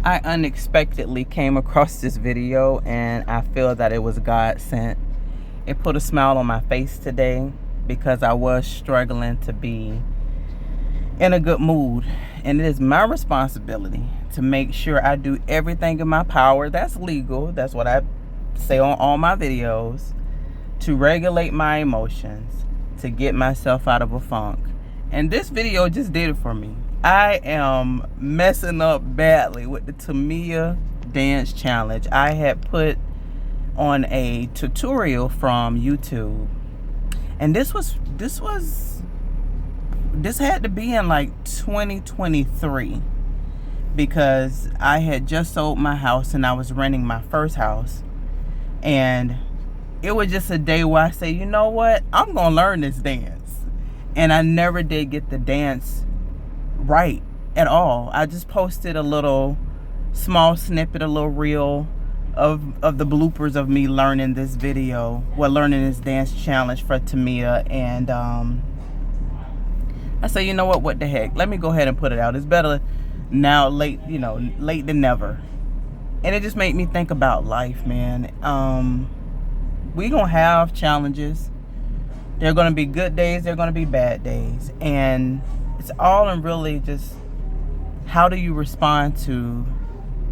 I unexpectedly came across this video and I feel that it was God sent. It put a smile on my face today because I was struggling to be in a good mood. And it is my responsibility to make sure I do everything in my power that's legal. That's what I say on all my videos, to regulate my emotions, to get myself out of a funk. And this video just did it for me. I am messing up badly with the Tamia dance challenge. I had put on a tutorial from YouTube, and this had to be in like 2023, because I had just sold my house and I was renting my first house. And it was just a day where I say, you know what, I'm gonna learn this dance. And I never did get the dance right at all. I just posted a little small snippet, a little reel of the bloopers of me learning this learning this dance challenge for Tamia. And I say, you know what the heck, let me go ahead and put it out. It's better now late than never. And it just made me think about life, man. We gonna have challenges. There are gonna be good days, there are gonna be bad days, and it's all in really just how do you respond to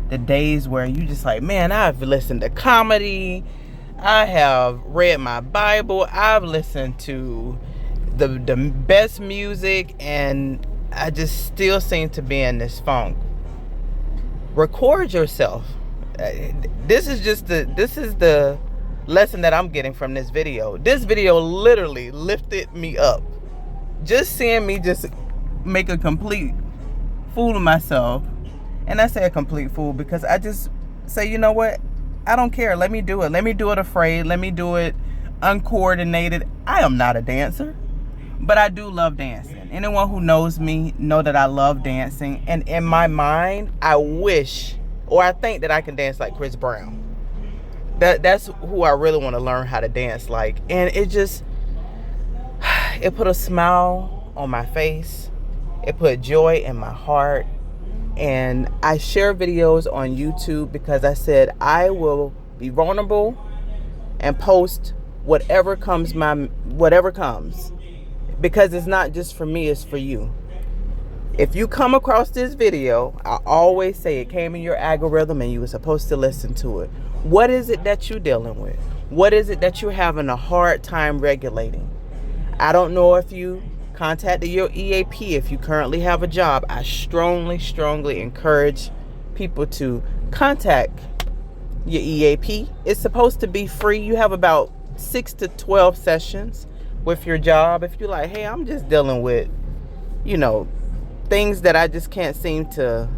the days where you just like, man, I've listened to comedy, I have read my Bible, I've listened to the best music, and I just still seem to be in this funk. Record yourself. This is the lesson that I'm getting from this video. This video literally lifted me up. Just seeing me just make a complete fool of myself. And I say a complete fool because I just say, you know what? I don't care. Let me do it. Let me do it afraid. Let me do it uncoordinated. I am not a dancer, but I do love dancing. Anyone who knows me know that I love dancing. And in my mind, I wish, or I think that I can dance like Chris Brown. That's who I really want to learn how to dance like. And it put a smile on my face. It put joy in my heart. And I share videos on YouTube because I said I will be vulnerable and post whatever comes, because it's not just for me, it's for you. If you come across this video, I always say it came in your algorithm and you were supposed to listen to it. What is it that you're dealing with? What is it that you're having a hard time regulating? I don't know if you contacted your EAP. If you currently have a job, I strongly encourage people to contact your EAP. It's supposed to be free. You have about 6 to 12 sessions with your job. If you're like, hey, I'm just dealing with, things that I just can't seem to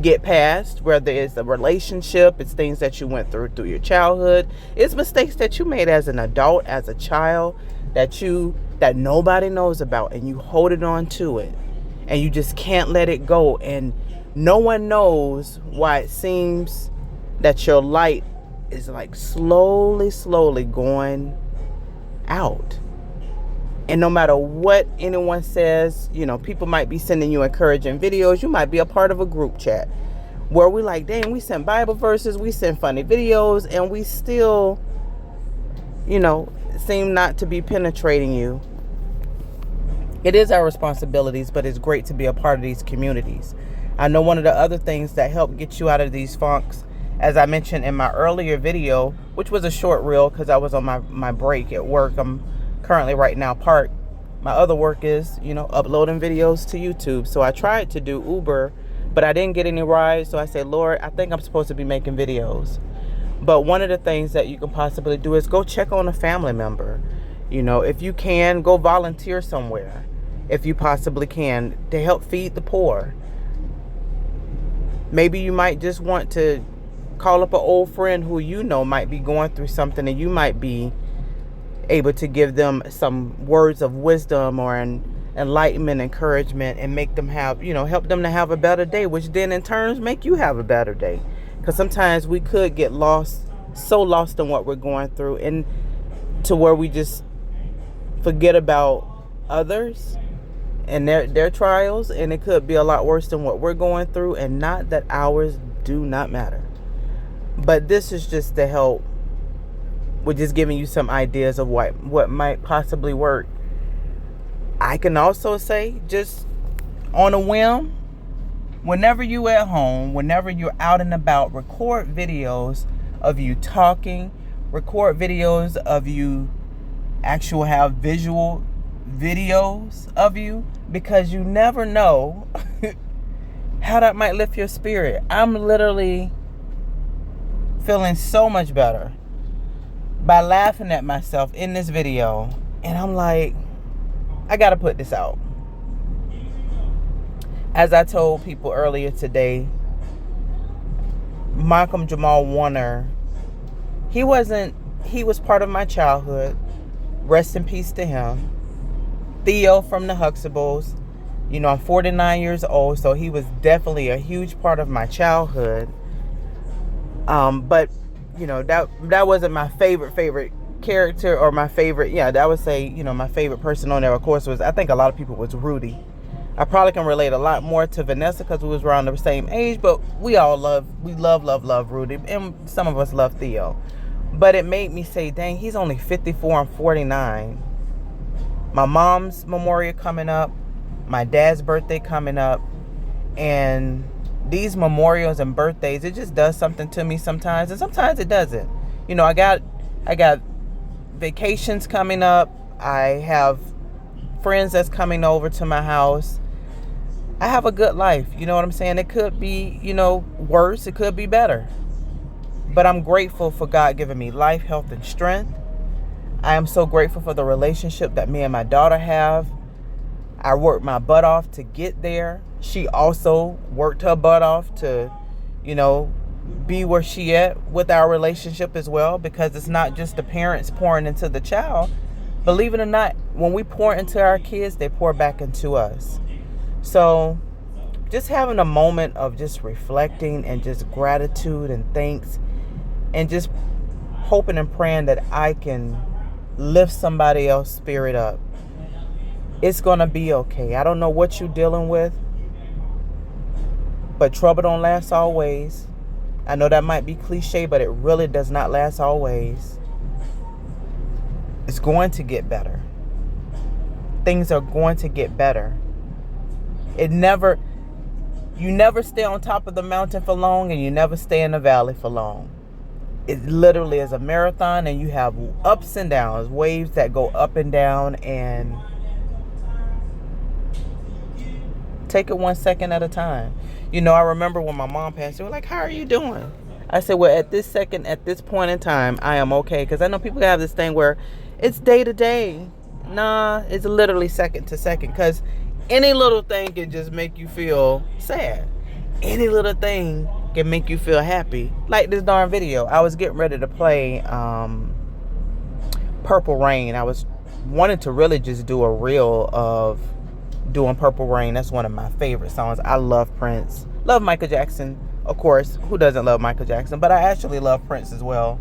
get past, whether it's a relationship, it's things that you went through your childhood, it's mistakes that you made as an adult, as a child, that nobody knows about, and you hold it on to it and you just can't let it go, and no one knows why it seems that your light is like slowly going out. And no matter what anyone says, people might be sending you encouraging videos. You might be a part of a group chat where we like, dang, we send Bible verses, we send funny videos, and we still, seem not to be penetrating you. It is our responsibilities, but it's great to be a part of these communities. I know one of the other things that help get you out of these funks, as I mentioned in my earlier video, which was a short reel because I was on my break at work. I'm currently right now parked. My other work is, uploading videos to YouTube. So I tried to do Uber, but I didn't get any rides. So I said, Lord, I think I'm supposed to be making videos. But one of the things that you can possibly do is go check on a family member. If you can, go volunteer somewhere, if you possibly can, to help feed the poor. Maybe you might just want to call up an old friend who might be going through something, and you might be able to give them some words of wisdom or an enlightenment, encouragement, and make them have, help them to have a better day, which then in turn make you have a better day. Because sometimes we could get so lost in what we're going through, and to where we just forget about others and their trials, and it could be a lot worse than what we're going through. And not that ours do not matter. But this is just to help with just giving you some ideas of what might possibly work. I can also say, just on a whim, whenever you at home, whenever you're out and about, record videos of you talking, record videos of you have visual videos of you, because you never know how that might lift your spirit. I'm literally feeling so much better by laughing at myself in this video, and I'm like, I gotta put this out. As I told people earlier today, Malcolm Jamal Warner, he was part of my childhood. Rest in peace to him. Theo from the Huxtables, I'm 49 years old, so he was definitely a huge part of my childhood. But that wasn't my favorite character, or my favorite. Yeah, I would say my favorite person on there, of course, I think a lot of people was Rudy. I probably can relate a lot more to Vanessa because we was around the same age, but we love Rudy, and some of us love Theo. But it made me say, dang, he's only 54 and 49. My mom's memorial coming up, my dad's birthday coming up, and these memorials and birthdays, it just does something to me sometimes, and sometimes it doesn't. I got vacations coming up. I have friends that's coming over to my house. I have a good life, you know what I'm saying? It could be, worse, it could be better. But I'm grateful for God giving me life, health, and strength. I am so grateful for the relationship that me and my daughter have. I worked my butt off to get there. She also worked her butt off to, be where she at with our relationship as well, because it's not just the parents pouring into the child. Believe it or not, when we pour into our kids, they pour back into us. So just having a moment of just reflecting and just gratitude and thanks, and just hoping and praying that I can lift somebody else's spirit up. It's going to be okay. I don't know what you're dealing with, but trouble don't last always. I know that might be cliche, but it really does not last always. It's going to get better. Things are going to get better. You never stay on top of the mountain for long, and you never stay in the valley for long. It literally is a marathon, and you have ups and downs, waves that go up and down, and take it 1 second at a time. I remember when my mom passed, they were like, how are you doing? I said, well, at this second, at this point in time, I am okay. Because I know people have this thing where it's day to day. Nah, it's literally second to second. Because any little thing can just make you feel sad. Any little thing can make you feel happy. Like this darn video. I was getting ready to play Purple Rain. I was wanting to really just do a reel of doing Purple Rain. That's one of my favorite songs. I love Prince. Love Michael Jackson, of course. Who doesn't love Michael Jackson? But I actually love Prince as well.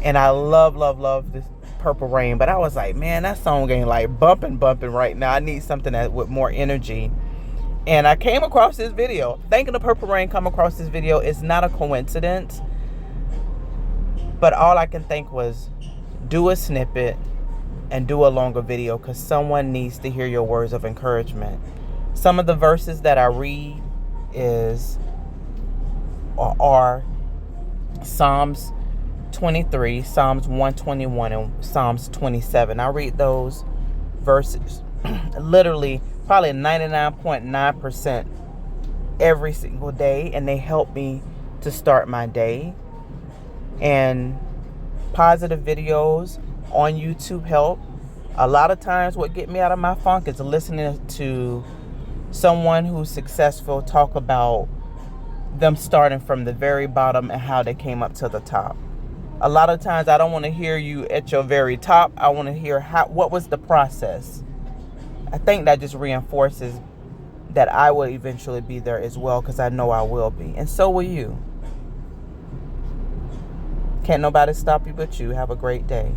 And I love this Purple Rain. But I was like, man, that song ain't like bumping right now. I need something with more energy. And I came across this video. Thinking of Purple Rain, come across this video. It's not a coincidence. But all I can think was, do a snippet and do a longer video, because someone needs to hear your words of encouragement. Some of the verses that I read are Psalms 23, Psalms 121, and Psalms 27. I read those verses literally probably 99.9% every single day, and they help me to start my day. And positive videos on YouTube help. A lot of times what get me out of my funk is listening to someone who's successful talk about them starting from the very bottom and how they came up to the top. A lot of times I don't want to hear you at your very top. I want to hear what was the process. I think that just reinforces that I will eventually be there as well, because I know I will be. And so will you. Can't nobody stop you but you. Have a great day.